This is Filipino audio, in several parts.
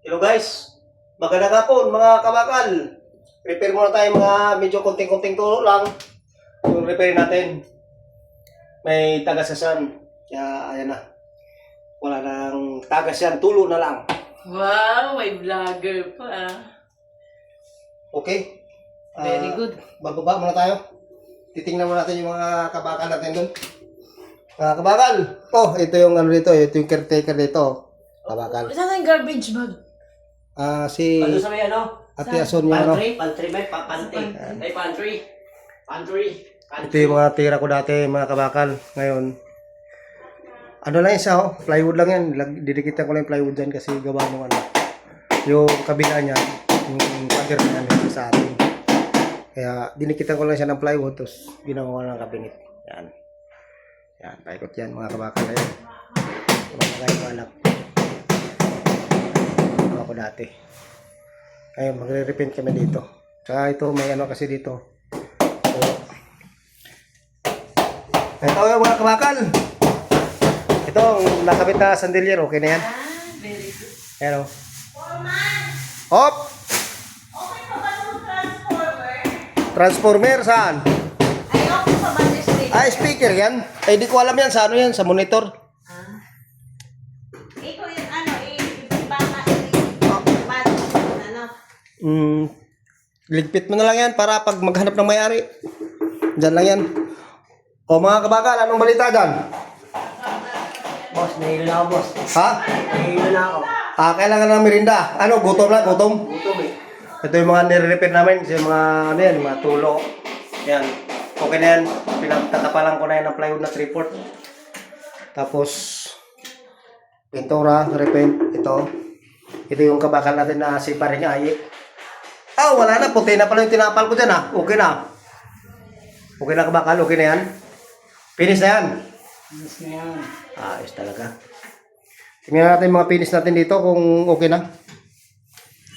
Hello guys, magandang hapon mga kabakal. Repair muna tayo mga medyo konting-konting tulo lang. Yung repair natin. May tagas yan. Kaya ayan na. Wala nang tagas yan, tulo na lang. Wow, may vlogger pa. Okay? Very good. Bababa muna tayo. Titingnan muna natin yung mga kabakal natin doon. Mga kabakal! Oh, ito yung ano dito. Ito yung caretaker dito. Kabakal. Saan yung garbage bag? Si Ano sa may ano? Ate Ason yung ano. Pantry ba? Pantry. Ay, pantry. Ito yung mga tira ko dati, mga kabakal. Ngayon, ano lang isa, oh, plywood lang yan. Didikitan ko lang yung plywood dyan kasi gawa ng ano. Yung kabila niya, yung pader na yan sa atin. Kaya dinikitan ko lang siya ng plywood, tapos ginawa ko ng cabinet. Yan. Yan, paikot yan mga kabakal na yun. Mga kayo anak. Gawa ko dati. Ngayon, magre-repaint kami dito. Tsaka ito, may ano kasi dito. So, ito yung mga kabakal. Ito, nakabit na sandalier. Okay na yan. Very good. Ayan o. Hop! Okay pa ba yung transformer? Transformer, saan? Ay, okay pa ba yung speaker? Ay, speaker yan. Ay, di ko alam yan. Sa ano yan? Sa monitor. Ito yung ano, baka ano. Ligpit mo na lang yan para pag maghanap ng may-ari. Diyan lang yan. O mga kabakal, anong balita dyan? Boss, nahilo na ako, boss. Ha? Nahilo na ako. Kailangan ng merinda. Ano, gutom na, gutom? Gutom eh. Ito yung mga nire-repair namin. Yung mga, ano yan, mga tulo. Yan. Okay na yan. Pinagtatapalan ko na yan ng plywood na 3/4. Tapos, pintura, repaint. Ito yung kabakal natin na si paring Ayi. Wala na. Puti na pala yung tinapal ko dyan, ha. Okay na. Okay na kabakal. Okay na yan. Finish na yan. Yes na yan. Ayos talaga. Tingnan natin yung mga finish natin dito kung okay na.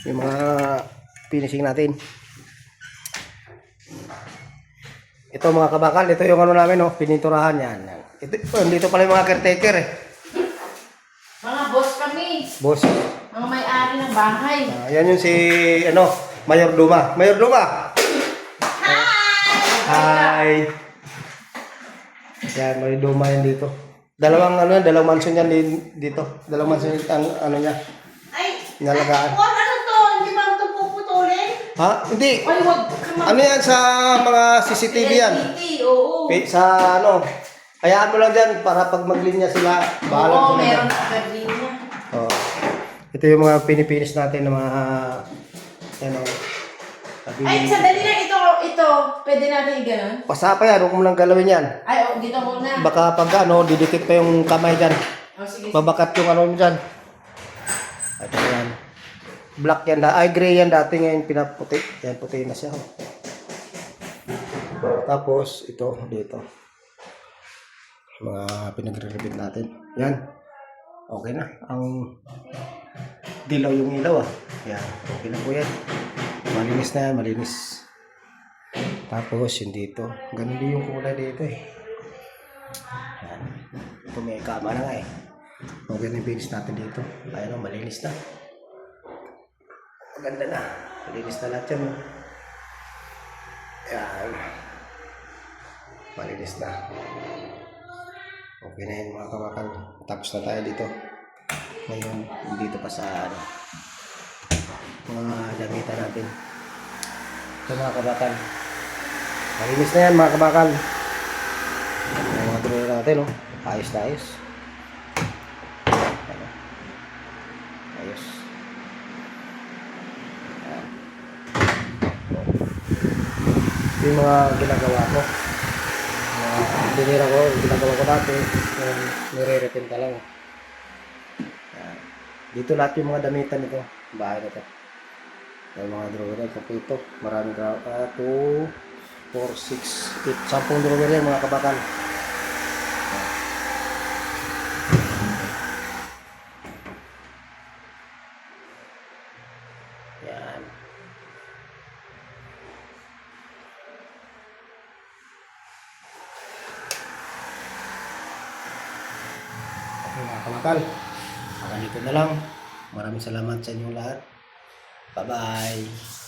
Yung mga finishing natin. Ito mga kabakal, ito yung ano namin, oh, pininturahan yan. Dito pala yung mga caretaker eh. Mga boss kami. Boss. Mga may-ari ng bahay. Yan yung si, ano, Mayor Duma. Mayor Duma! Hi! Yan, Mayor Duma yan dito. Dalawang mansion yan dito. Dalawang mansion ang ano niya. Ay, Nalagaan. ano to? Hindi ba ito puputulin? Ha? Hindi. Ay, wag ka mag- Ano yan sa mga CCTV yan? Oo. Sa ano, hayaan mo lang dyan para pag maglinya sila, bahala Oo, sila. meron na garbina. Oh. Ito yung mga pinipinis natin ng mga ano, Ay, sandali lang. Ito. Pwede natin i-ganon? pasapa yan, huwag mo lang galawin yan. Ay, dito muna. Baka pag ano, didikit pa yung kamay dyan. Sige. Babakat yung ano dyan. Ito yan. Black yan, ay gray yan dati, ngayon pinaputi. Yan, puti na siya. Tapos, ito, dito. Mga pinagre-repeat natin. Yan. Okay na. Ang dilaw yung ilaw ah. Yan. Okay na po yan. Malinis na yan. Malinis. Tapos yung dito. Ganun din yung kulay dito eh. Yan. Ito may kama na nga eh. Okay na yung finish natin dito. Ayan o. Malinis na. Maganda na. Malinis na lahat yan. Oh. Yan. Malinis na. Okay na yun mga kabakal. Tapos na tayo dito. Ngayon, dito pa sa ano, mga damitan natin. Ito mga kabakal. Malinis na yan mga kabakal. Ang mga tuloy natin, oh. Ayos na ayos. Ano? Ayos. Ayan. Ito yung mga ginagawa ko. Binira ko, ginagawa ko dati, nire-repaint lang. Dito lahat yung mga damitan nito, bahay na ito. Yung mga drawer yan, kompleto. Maraming drawer, 2, 4, 6, 8, 10 drawer yan mga kabakal. Yan. Okay mga kabakal. Hanggang dito na lang. Maraming salamat sa inyong lahat. Bye-bye.